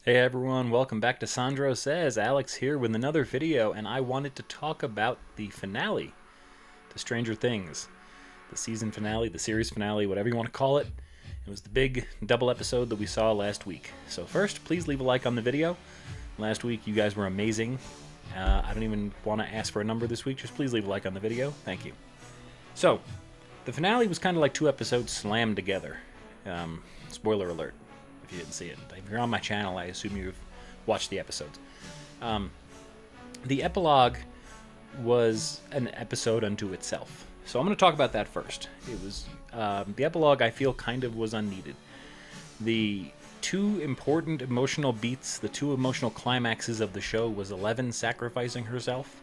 Hey everyone, welcome back to Sandro Says. Alex here with another video, and I wanted to talk about the finale to Stranger Things. The season finale, the series finale, whatever you want to call it. It was the big double episode that we saw last week. So first, please leave a like on the video. Last week, you guys were amazing. I don't even want to ask for a number this week, just please leave a like on the video. Thank you. So, the finale was kind of like two episodes slammed together. Spoiler alert if you didn't see it. If you're on my channel, I assume you've watched the episodes. The epilogue was an episode unto itself. So I'm going to talk about that first. It was the epilogue I feel kind of was unneeded. The two important emotional beats, the two emotional climaxes of the show was Eleven sacrificing herself,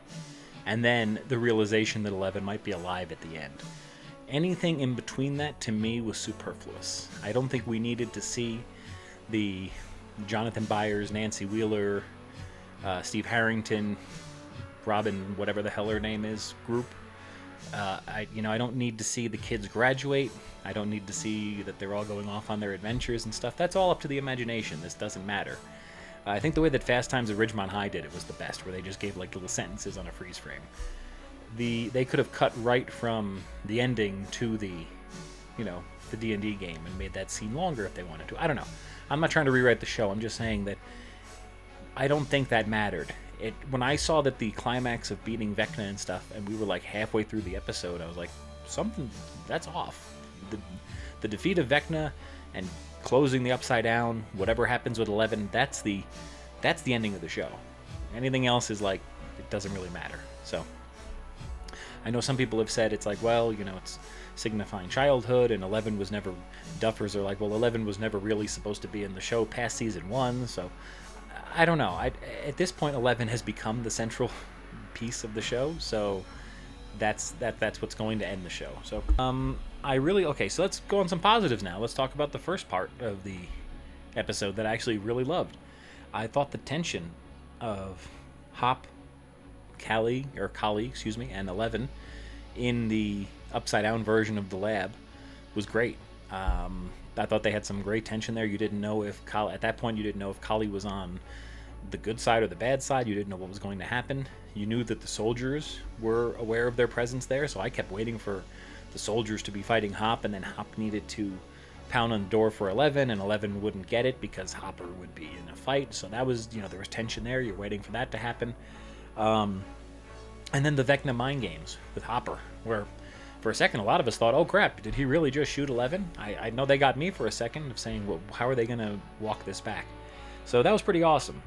and then the realization that Eleven might be alive at the end. Anything in between that, to me, was superfluous. I don't think we needed to see the Jonathan Byers, Nancy Wheeler, Steve Harrington, Robin, whatever the hell her name is, group. I don't need to see the kids graduate. I don't need to see that they're all going off on their adventures and stuff. That's all up to the imagination. This doesn't matter. I think the way that Fast Times at Ridgemont High did it was the best, where they just gave like little sentences on a freeze frame. They could have cut right from the ending to the D&D game and made that scene longer if they wanted to. I don't know. I'm not trying to rewrite the show. I'm just saying that I don't think that mattered. When I saw that the climax of beating Vecna and stuff, and we were like halfway through the episode, I was like, something that's off. The defeat of Vecna and closing the Upside Down, whatever happens with 11, that's the ending of the show. Anything else is like, it doesn't really matter. So I know some people have said it's like, well, it's signifying childhood, and 11 was never, duffers are like, well, 11 was never really supposed to be in the show past season 1, so I don't know. At this point, 11 has become the central piece of the show, so that's what's going to end the show. So so let's go on some positives now. Let's talk about the first part of the episode that I actually really loved. I thought the tension of Hop, Callie, and 11 in the upside down version of the lab was great. I thought they had some great tension there. You didn't know if at that point you didn't know if Callie was on the good side or the bad side. You didn't know what was going to happen. You knew that the soldiers were aware of their presence there, so I kept waiting for the soldiers to be fighting Hop, and then Hop needed to pound on the door for 11, and 11 wouldn't get it because Hopper would be in a fight. So that was, there was tension there. You're waiting for that to happen. And then the Vecna mind games with Hopper, where for a second a lot of us thought, oh crap, did he really just shoot 11? I know they got me for a second of saying, well, how are they going to walk this back? So that was pretty awesome.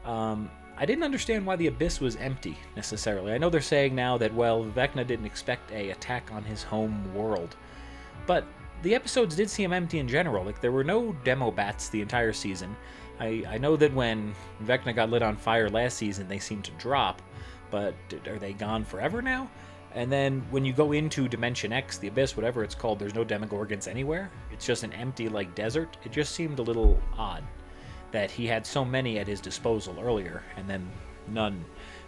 I didn't understand why the Abyss was empty, necessarily. I know they're saying now that, well, Vecna didn't expect a attack on his home world. But the episodes did seem empty in general. Like, there were no demo bats the entire season. I know that when Vecna got lit on fire last season, they seemed to drop. But are they gone forever now? And then when you go into Dimension X, the Abyss, whatever it's called, there's no Demogorgons anywhere. It's just an empty, desert. It just seemed a little odd that he had so many at his disposal earlier, and then none.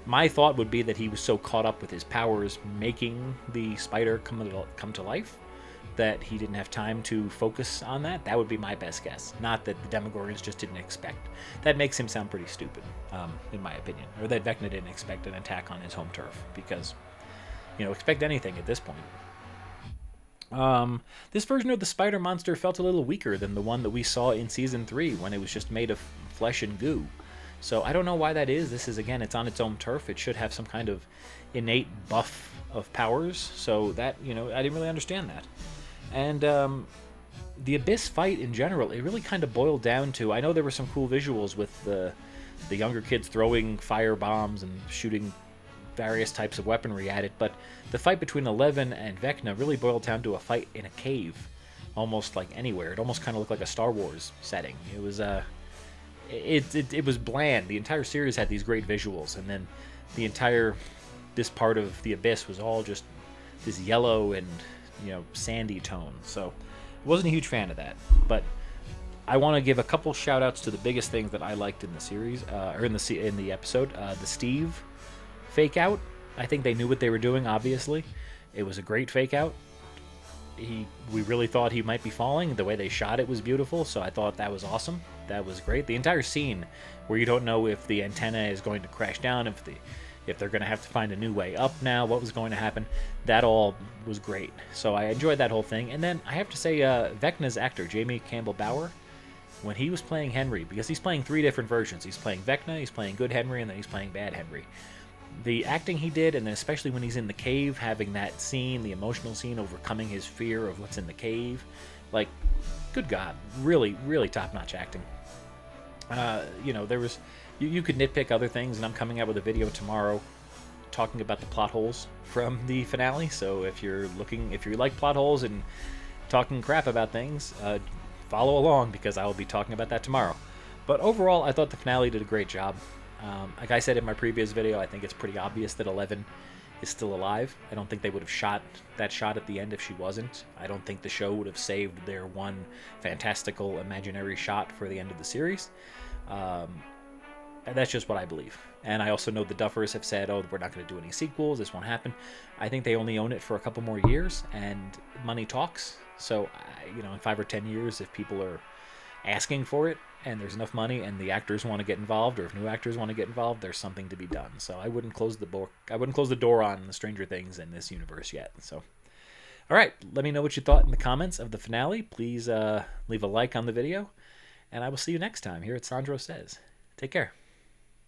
My thought would be that he was so caught up with his powers making the spider come to life that he didn't have time to focus on that. That would be my best guess. Not that the Demogorgons just didn't expect. That makes him sound pretty stupid, in my opinion. Or that Vecna didn't expect an attack on his home turf, because expect anything at this point. This version of the spider monster felt a little weaker than the one that we saw in season 3 when it was just made of flesh and goo. So I don't know why that is. This is, again, it's on its own turf. It should have some kind of innate buff of powers. So that, I didn't really understand that. And the Abyss fight in general, it really kind of boiled down to, I know there were some cool visuals with the younger kids throwing fire bombs and shooting various types of weaponry at it, but the fight between 11 and Vecna really boiled down to a fight in a cave, almost like anywhere. It almost kind of looked like a Star Wars setting. It was it was bland. The entire series had these great visuals, and then this part of the Abyss was all just this yellow and sandy tone. So I wasn't a huge fan of that, but I want to give a couple shout outs to the biggest things that I liked in the series, or in the episode. The Steve fake out. I think they knew what they were doing, obviously. It was a great fake out. we really thought he might be falling. The way they shot it was beautiful, so I thought that was awesome. That was great. The entire scene where you don't know if the antenna is going to crash down, if they're going to have to find a new way up now, what was going to happen, that all was great. So I enjoyed that whole thing. And then I have to say, Vecna's actor, Jamie Campbell Bower, when he was playing Henry, because he's playing 3 different versions. He's playing Vecna, he's playing Good Henry, and then he's playing Bad Henry. The acting he did, and then especially when he's in the cave, having that scene, the emotional scene, overcoming his fear of what's in the cave, like, good God, really, really top-notch acting. There was, you could nitpick other things, and I'm coming out with a video tomorrow talking about the plot holes from the finale. So if you like plot holes and talking crap about things, follow along, because I will be talking about that tomorrow. But overall, I thought the finale did a great job. Like I said in my previous video, I think it's pretty obvious that 11 is still alive. I don't think they would have shot that shot at the end if she wasn't. I don't think the show would have saved their one fantastical imaginary shot for the end of the series. And that's just what I believe. And I also know the Duffers have said, oh, we're not going to do any sequels, this won't happen. I think they only own it for a couple more years, and money talks. So, in 5 or 10 years, if people are asking for it, and there's enough money, and the actors want to get involved, or if new actors want to get involved, there's something to be done. So I wouldn't close the book. I wouldn't close the door on the Stranger Things in this universe yet. So, all right, let me know what you thought in the comments of the finale. Please leave a like on the video, and I will see you next time here at Sandro Says. Take care.